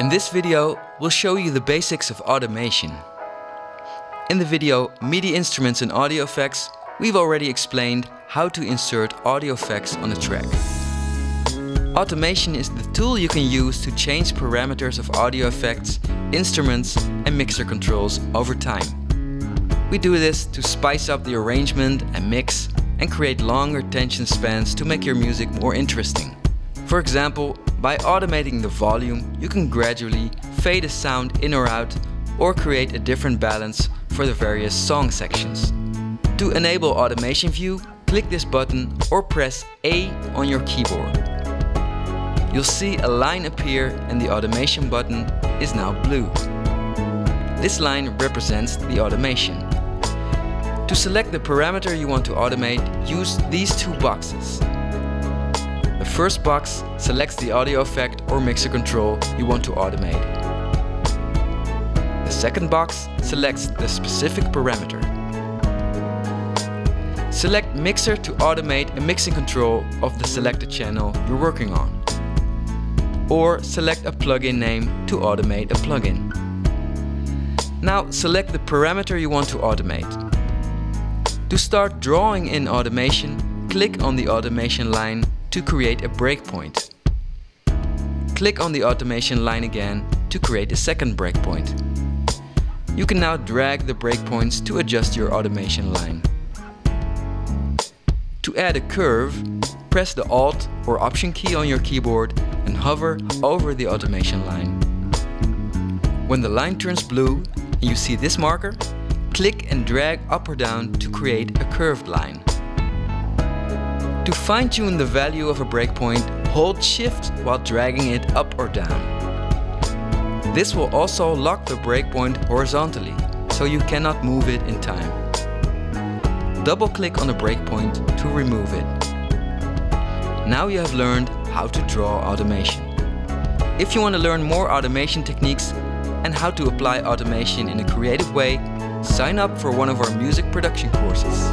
In this video, we'll show you the basics of automation. In the video MIDI Instruments and Audio Effects, we've already explained how to insert audio effects on a track. Automation is the tool you can use to change parameters of audio effects, instruments and mixer controls over time. We do this to spice up the arrangement and mix and create longer attention spans to make your music more interesting. For example, by automating the volume, you can gradually fade a sound in or out or create a different balance for the various song sections. To enable Automation View, click this button or press A on your keyboard. You'll see a line appear and the automation button is now blue. This line represents the automation. To select the parameter you want to automate, use these two boxes. The first box selects the audio effect or mixer control you want to automate. The second box selects the specific parameter. Select Mixer to automate a mixing control of the selected channel you're working on. Or select a plugin name to automate a plugin. Now select the parameter you want to automate. To start drawing in automation, click on the automation line to create a breakpoint. Click on the automation line again to create a second breakpoint. You can now drag the breakpoints to adjust your automation line. To add a curve, press the Alt or Option key on your keyboard and hover over the automation line. When the line turns blue and you see this marker, click and drag up or down to create a curved line. To fine-tune the value of a breakpoint, hold Shift while dragging it up or down. This will also lock the breakpoint horizontally, so you cannot move it in time. Double-click on the breakpoint to remove it. Now you have learned how to draw automation. If you want to learn more automation techniques and how to apply automation in a creative way, sign up for one of our music production courses.